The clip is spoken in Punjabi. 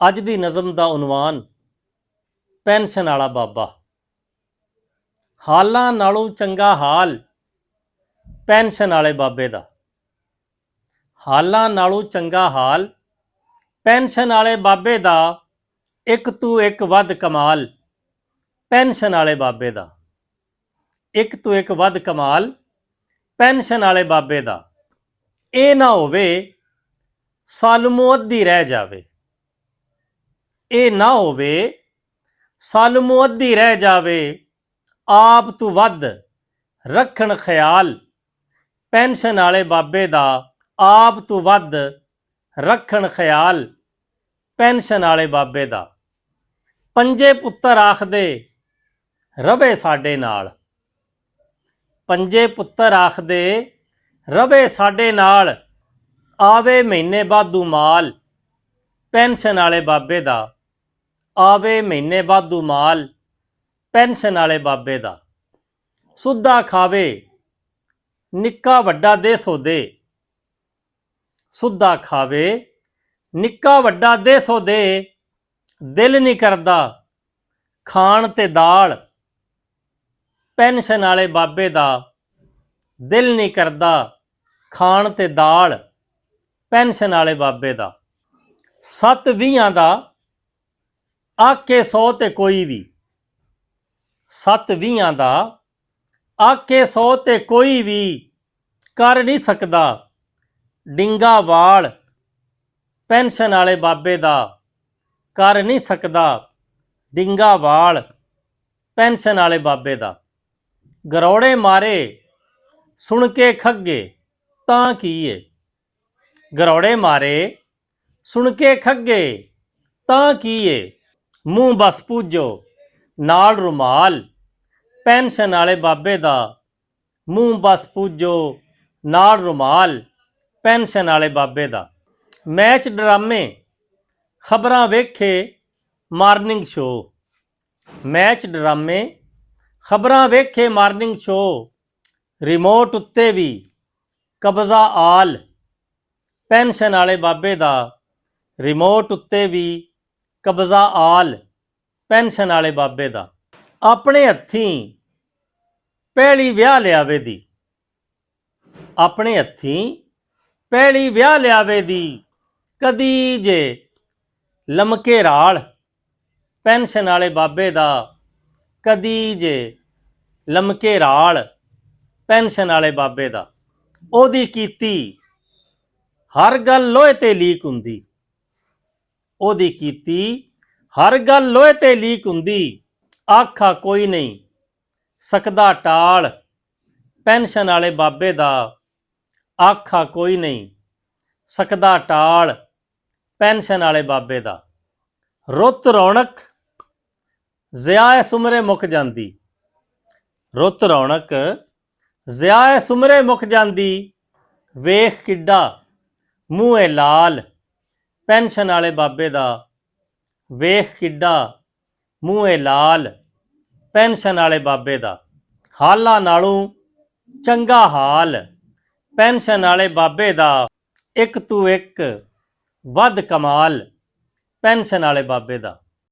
ਅੱਜ ਦੀ ਨਜ਼ਮ ਦਾ ਉਨਵਾਨ ਪੈਨਸ਼ਨ ਵਾਲਾ ਬਾਬਾ। ਹਾਲਾਂ ਨਾਲੋਂ ਚੰਗਾ ਹਾਲ ਪੈਨਸ਼ਨ ਵਾਲੇ ਬਾਬੇ ਦਾ। ਹਾਲਾਂ ਨਾਲੋਂ ਚੰਗਾ ਹਾਲ ਪੈਨਸ਼ਨ ਵਾਲੇ ਬਾਬੇ ਦਾ। ਇੱਕ ਤੂੰ ਇੱਕ ਵੱਧ ਕਮਾਲ ਪੈਨਸ਼ਨ ਵਾਲੇ ਬਾਬੇ ਦਾ। ਇੱਕ ਤੂੰ ਇੱਕ ਵੱਧ ਕਮਾਲ ਪੈਨਸ਼ਨ ਵਾਲੇ ਬਾਬੇ ਦਾ। ਇਹ ਨਾ ਹੋਵੇ ਸਾਲਮੋਂ ਅੱਧੀ ਰਹਿ ਜਾਵੇ। ਇਹ ਨਾ ਹੋਵੇ ਸਾਲਮੋਂ ਅੱਧੀ ਰਹਿ ਜਾਵੇ। ਆਪ ਤੂੰ ਵੱਧ ਰੱਖਣ ਖਿਆਲ ਪੈਨਸ਼ਨ ਵਾਲੇ ਬਾਬੇ ਦਾ। ਆਪ ਤੂੰ ਵੱਧ ਰੱਖਣ ਖਿਆਲ ਪੈਨਸ਼ਨ ਵਾਲੇ ਬਾਬੇ ਦਾ। ਪੰਜੇ ਪੁੱਤਰ ਆਖਦੇ ਰਵੇ ਸਾਡੇ ਨਾਲ। ਪੰਜੇ ਪੁੱਤਰ ਆਖਦੇ ਰਵੇ ਸਾਡੇ ਨਾਲ। ਆਵੇ ਮਹੀਨੇ ਵਾਧੂ ਮਾਲ ਪੈਨਸ਼ਨ ਵਾਲੇ ਬਾਬੇ ਦਾ। ਆਵੇ ਮਹੀਨੇ ਵਾਧੂ ਮਾਲ ਪੈਨਸ਼ਨ ਵਾਲੇ ਬਾਬੇ ਦਾ। ਸੁੱਧਾ ਖਾਵੇ ਨਿੱਕਾ ਵੱਡਾ ਦੇ ਸੌਦੇ। ਸੁੱਧਾ ਖਾਵੇ ਨਿੱਕਾ ਵੱਡਾ ਦੇ ਸੌਦੇ। ਦਿਲ ਨਹੀਂ ਕਰਦਾ ਖਾਣ ਤੇ ਦਾਲ ਪੈਨਸ਼ਨ ਵਾਲੇ ਬਾਬੇ ਦਾ। ਦਿਲ ਨਹੀਂ ਕਰਦਾ ਖਾਣ ਤੇ ਦਾਲ ਪੈਨਸ਼ਨ ਵਾਲੇ ਬਾਬੇ ਦਾ। 7-20 ਦਾ ਆਕੇ 100 ਤੇ ਕੋਈ ਵੀ। 7-20 ਦਾ ਆਕੇ 100 ਤੇ ਕੋਈ ਵੀ ਕਰ ਨਹੀਂ ਸਕਦਾ ਡਿੰਗਾ ਵਾਲ ਪੈਨਸ਼ਨ ਵਾਲੇ ਬਾਬੇ ਦਾ। ਕਰ ਨਹੀਂ ਸਕਦਾ ਡਿੰਗਾ ਵਾਲ ਪੈਨਸ਼ਨ ਵਾਲੇ ਬਾਬੇ ਦਾ। ਗਰੌੜੇ ਮਾਰੇ ਸੁਣ ਕੇ ਖੱਗੇ ਤਾਂ ਕੀ ਏ। ਗਰੌੜੇ ਮਾਰੇ ਸੁਣ ਕੇ ਖੱਗੇ ਤਾਂ ਕੀ ਏ। ਮੂੰਹ ਬਸ ਪੂਜੋ ਨਾਲ ਰੁਮਾਲ ਪੈਨਸ਼ਨ ਵਾਲੇ ਬਾਬੇ ਦਾ। ਮੂੰਹ ਬਸ ਪੂਜੋ ਨਾਲ ਰੁਮਾਲ ਪੈਨਸ਼ਨ ਵਾਲੇ ਬਾਬੇ ਦਾ। ਮੈਚ ਡਰਾਮੇ ਖਬਰਾਂ ਵੇਖੇ ਮਾਰਨਿੰਗ ਸ਼ੋ। ਮੈਚ ਡਰਾਮੇ ਖਬਰਾਂ ਵੇਖੇ ਮਾਰਨਿੰਗ ਸ਼ੋ। ਰਿਮੋਟ ਉੱਤੇ ਵੀ ਕਬਜ਼ਾ ਆਲ ਪੈਨਸ਼ਨ ਵਾਲੇ ਬਾਬੇ ਦਾ। ਰਿਮੋਟ ਉੱਤੇ ਵੀ ਕਬਜ਼ਾ ਆਲ ਪੈਨਸ਼ਨ ਵਾਲੇ ਬਾਬੇ ਦਾ। ਆਪਣੇ ਹੱਥੀਂ ਪਹਿਲੀ ਵਿਆਹ ਲਿਆਵੇ ਦੀ। ਆਪਣੇ ਹੱਥੀਂ ਪਹਿਲੀ ਵਿਆਹ ਲਿਆਵੇ ਦੀ। ਕਦੀ ਜੇ ਲਮਕੇ ਰਾਲ ਪੈਨਸ਼ਨ ਵਾਲੇ ਬਾਬੇ ਦਾ। ਕਦੀ ਜੇ ਲਮਕੇ ਰਾਲ ਪੈਨਸ਼ਨ ਵਾਲੇ ਬਾਬੇ ਦਾ। ਉਹਦੀ ਕੀਤੀ ਹਰ ਗੱਲ ਲੋਹੇ ਤੇ ਲੀਕ ਹੁੰਦੀ। ਉਹਦੀ ਕੀਤੀ ਹਰ ਗੱਲ ਲੋਹੇ ਤੇ ਲੀਕ ਹੁੰਦੀ। ਆਖਾ ਕੋਈ ਨਹੀਂ ਸਕਦਾ ਟਾਲ ਪੈਨਸ਼ਨ ਵਾਲੇ ਬਾਬੇ ਦਾ। ਆਖਾ ਕੋਈ ਨਹੀਂ ਸਕਦਾ ਟਾਲ ਪੈਨਸ਼ਨ ਵਾਲੇ ਬਾਬੇ ਦਾ। ਰੁੱਤ ਰੌਣਕ ਜ਼ਿਆਏ ਸੁਮਰੇ ਮੁੱਕ ਜਾਂਦੀ। ਰੁੱਤ ਰੌਣਕ ਜ਼ਿਆਏ ਸੁਮਰੇ ਮੁੱਕ ਜਾਂਦੀ। ਵੇਖ ਕਿੱਡਾ ਮੂੰਹ ਏ ਲਾਲ ਪੈਨਸ਼ਨ ਵਾਲੇ ਬਾਬੇ ਦਾ। ਵੇਖ ਕਿੱਡਾ ਮੂੰਹ ਏ ਲਾਲ ਪੈਨਸ਼ਨ ਵਾਲੇ ਬਾਬੇ ਦਾ। ਹਾਲਾਂ ਨਾਲੋਂ ਚੰਗਾ ਹਾਲ ਪੈਨਸ਼ਨ ਵਾਲੇ ਬਾਬੇ ਦਾ। ਇੱਕ ਤੂੰ ਇੱਕ ਵੱਧ ਕਮਾਲ ਪੈਨਸ਼ਨ ਵਾਲੇ ਬਾਬੇ ਦਾ।